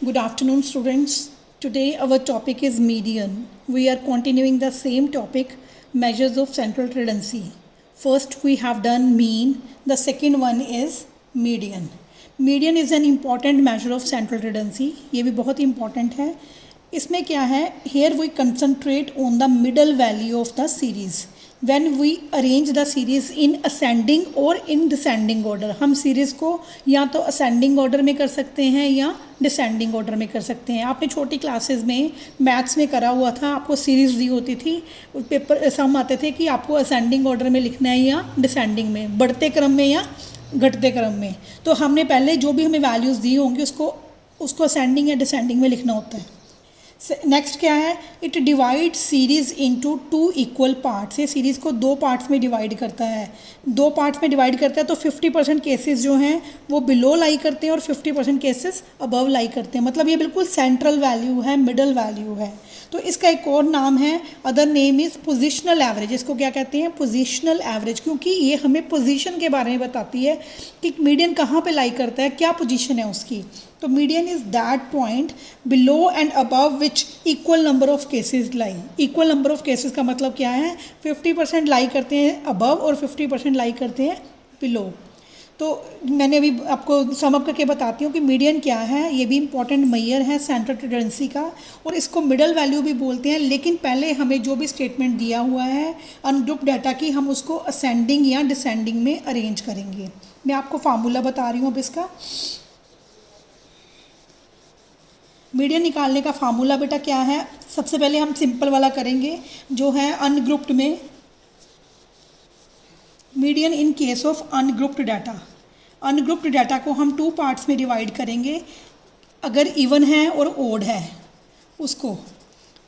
Good afternoon, students. Today, our topic is median. We are continuing the same topic, measures of central tendency. First, we have done mean. The second one is median. Median is an important measure of central tendency. ये भी बहुत important है. इसमें क्या है? Here we concentrate on the middle value of the series. When we arrange the series in ascending और in descending order, हम series को या तो ascending order में कर सकते हैं या डिसेंडिंग ऑर्डर में कर सकते हैं. आपने छोटी क्लासेस में मैथ्स में करा हुआ था, आपको सीरीज़ दी होती थी, पेपर सम आते थे कि आपको असेंडिंग ऑर्डर में लिखना है या डिसेंडिंग में, बढ़ते क्रम में या घटते क्रम में. तो हमने पहले जो भी हमें वैल्यूज़ दी होंगी उसको असेंडिंग या डिसेंडिंग में लिखना होता है. नेक्स्ट क्या है? It divide series into 2 equal parts. ये सीरीज़ को 2 पार्ट्स में डिवाइड करता है. 2 पार्ट्स में डिवाइड करता है तो 50% केसेस जो हैं वो बिलो लाई करते हैं और 50% केसेस अबव लाई करते हैं. मतलब ये बिल्कुल सेंट्रल वैल्यू है, मिडल वैल्यू है. तो इसका एक और नाम है, other name is positional average. इसको क्या कहते हैं? Positional average. क्योंकि ये हमें पोजीशन के बारे में बताती है कि मीडियन कहाँ पे लाई करता है, क्या पोजीशन है उसकी. तो median is that point below and above which equal number of cases lie. Equal number of cases का मतलब क्या है? 50% लाई करते हैं अबव और 50% लाई करते हैं बिलो. तो मैंने अभी आपको सम अप करके बताती हूँ कि मीडियन क्या है. ये भी इंपॉर्टेंट मेजर है सेंट्रल टेंडेंसी का और इसको मिडल वैल्यू भी बोलते हैं. लेकिन पहले हमें जो भी स्टेटमेंट दिया हुआ है अनग्रुप्ड डाटा की, हम उसको असेंडिंग या डिसेंडिंग में अरेंज करेंगे. मैं आपको फार्मूला बता रही हूँ अब इसका. मीडियन निकालने का फार्मूला बेटा क्या है? सबसे पहले हम सिंपल वाला करेंगे जो है अनग्रुप्ड में. Median in case of ungrouped data. Ungrouped data को हम 2 पार्ट्स में डिवाइड करेंगे. अगर इवन है और ओड है उसको,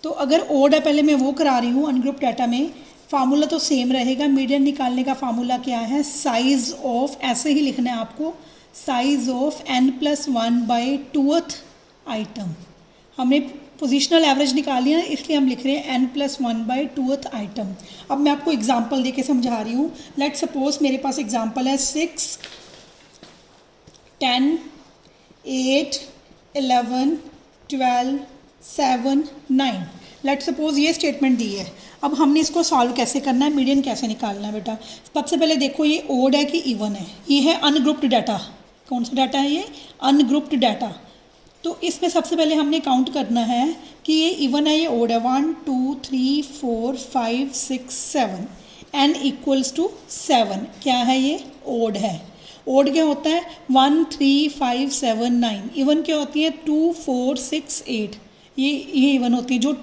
तो अगर ओड है पहले मैं वो करा रही हूँ अनग्रुप्ड डाटा में. फार्मूला तो सेम रहेगा. मीडियन निकालने का फार्मूला क्या है? साइज़ ऑफ, ऐसे ही लिखना है आपको, साइज़ ऑफ n+1/2th आइटम. हमने पोजिशनल एवरेज निकाली है इसलिए हम लिख रहे हैं n+1/2th आइटम. अब मैं आपको एग्जांपल देके समझा रही हूँ. लेट सपोज मेरे पास एग्जांपल है 6, 10, 8, 11, 12, 7, 9. लेट सपोज ये स्टेटमेंट दी है. अब हमने इसको सॉल्व कैसे करना है, मीडियन कैसे निकालना है बेटा? सबसे पहले देखो ये ओड है कि इवन है. ये है अनग्रुप्ड डाटा. कौन सा डाटा है ये? Ungrouped data. तो इसमें सबसे पहले हमने काउंट करना है कि ये इवन है, ये ओड है. 1 2 3 4 5 6 7. n equals to 7. क्या है ये? ओड है. ओड क्या होता है? 1 3 5 7 9. इवन क्या होती है? 2 4 6 8. ये इवन होती है. जो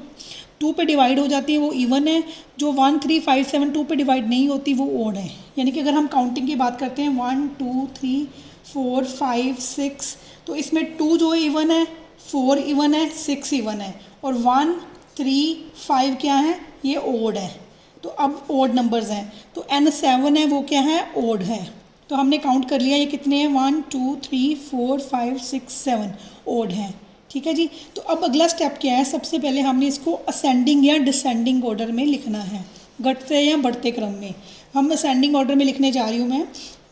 2 पे डिवाइड हो जाती है वो इवन है. जो 1 3 5 7 2 पे डिवाइड नहीं होती वो ओड है. यानी कि अगर हम काउंटिंग की बात करते हैं 1 2 3 4 5 6, तो इसमें 2 जो है इवन है, 4 इवन है, 6 इवन है और 1 3 5 क्या है? ये ओड है. तो अब ओड नंबर्स हैं. तो n7 है वो क्या है? ओड है. तो हमने काउंट कर लिया ये कितने हैं? 1 2 3 4 5 6 7 ओड हैं. ठीक है जी. तो अब अगला स्टेप क्या है? सबसे पहले हमने इसको असेंडिंग या डिसेंडिंग ऑर्डर में लिखना है, घटते या बढ़ते क्रम में. हम असेंडिंग ऑर्डर में लिखने जा रही हूँ मैं.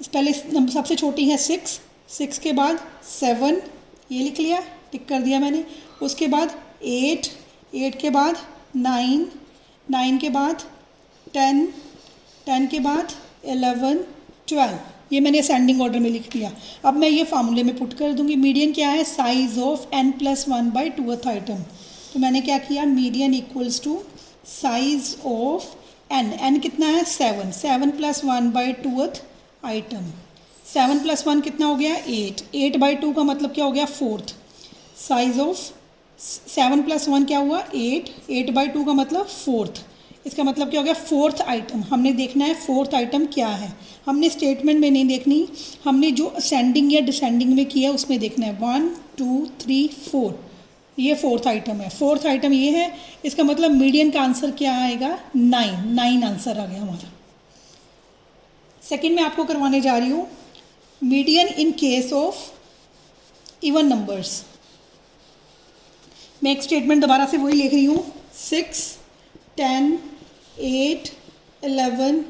पहले सबसे छोटी है 6, 6 के बाद 7, ये लिख लिया, टिक कर दिया मैंने. उसके बाद 8, 8 के बाद 9, 9 के बाद 10, 10 के बाद 11, 12. ये मैंने असेंडिंग ऑर्डर में लिख दिया. अब मैं ये फार्मूले में पुट कर दूंगी. मीडियन क्या है? Size of n+1/2th item. तो मैंने क्या किया? Median equals to size of n कितना है? 7. 7 + 1/2th आइटम. 7 + 1 कितना हो गया? 8. 8/2 का मतलब क्या हो गया? 4th. साइज ऑफ 7 + 1 क्या हुआ? 8. 8/2 का मतलब 4th. इसका मतलब क्या हो गया? 4th item. हमने देखना है 4th आइटम क्या है. हमने स्टेटमेंट में नहीं देखनी, हमने जो असेंडिंग या डिसेंडिंग में किया उसमें देखना है. 1 2 3 4, ये 4th आइटम है. 4th आइटम ये है. इसका मतलब मीडियन का आंसर क्या आएगा? 9 आंसर आ गया हमारा. सेकेंड में आपको करवाने जा रही हूँ median in case of even numbers. मैं एक स्टेटमेंट दोबारा से वही लिख रही हूँ. 6 10 8 11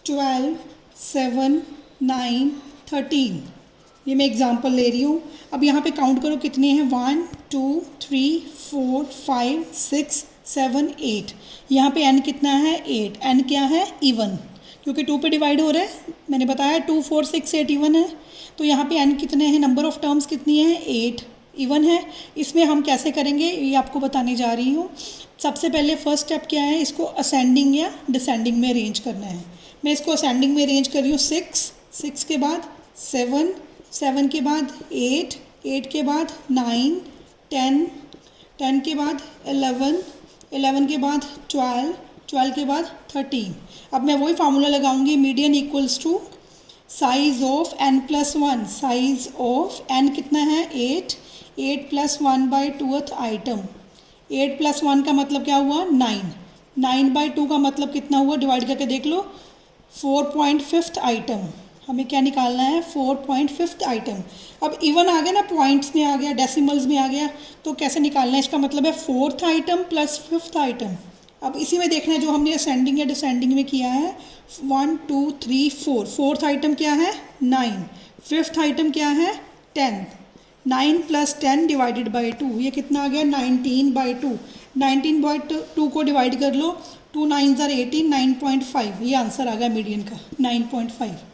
12 7 9 13. ये मैं एग्जांपल ले रही हूँ। अब यहाँ पे काउंट करो कितने हैं, 1 2 3 4 5 6 7 8। यहाँ पे n कितना है, 8। n क्या है, इवन, क्योंकि 2 पे डिवाइड हो रहा है। मैंने बताया 2 4 6 8 इवन है। तो यहाँ पे n कितने हैं, नंबर ऑफ़ टर्म्स कितनी है, 8 इवन है। इसमें हम कैसे करेंगे ये आपको बताने जा रही हूँ। सबसे पहले फर्स्ट स्टेप क्या है, इसको असेंडिंग या डिसेंडिंग में अरेंज करना है। मैं इसको असेंडिंग में अरेंज कर रही हूँ। 6 के बाद 7, 7 के बाद 8, 8 के बाद 9, 10, 10 के बाद 11, 11 के बाद 12, 12 के बाद 13। अब मैं वही फार्मूला लगाऊंगी, median equals to size of n+1। Size of n कितना है, 8, 8 + 1/2 आइटम। 8 + 1 का मतलब क्या हुआ, 9, 9/2 का मतलब कितना हुआ, डिवाइड करके देख लो, 4.5 आइटम। हमें क्या निकालना है, 4.5 आइटम। अब इवन आ गया ना, पॉइंट्स में आ गया, डेसिमल्स में आ गया, तो कैसे निकालना है, इसका मतलब है 4th आइटम + 5th आइटम। अब इसी में देखना है जो हमने असेंडिंग या डिसेंडिंग में किया है। 1 2 3 4, 4th आइटम क्या है, 9, 5th आइटम क्या है, 10। 9 + 10 / 2, ये कितना आ गया, 19/2। 19/2 को डिवाइड कर लो, 2 9s are 18, 9.5। ये आंसर आ गया मीडियन का, 9.5।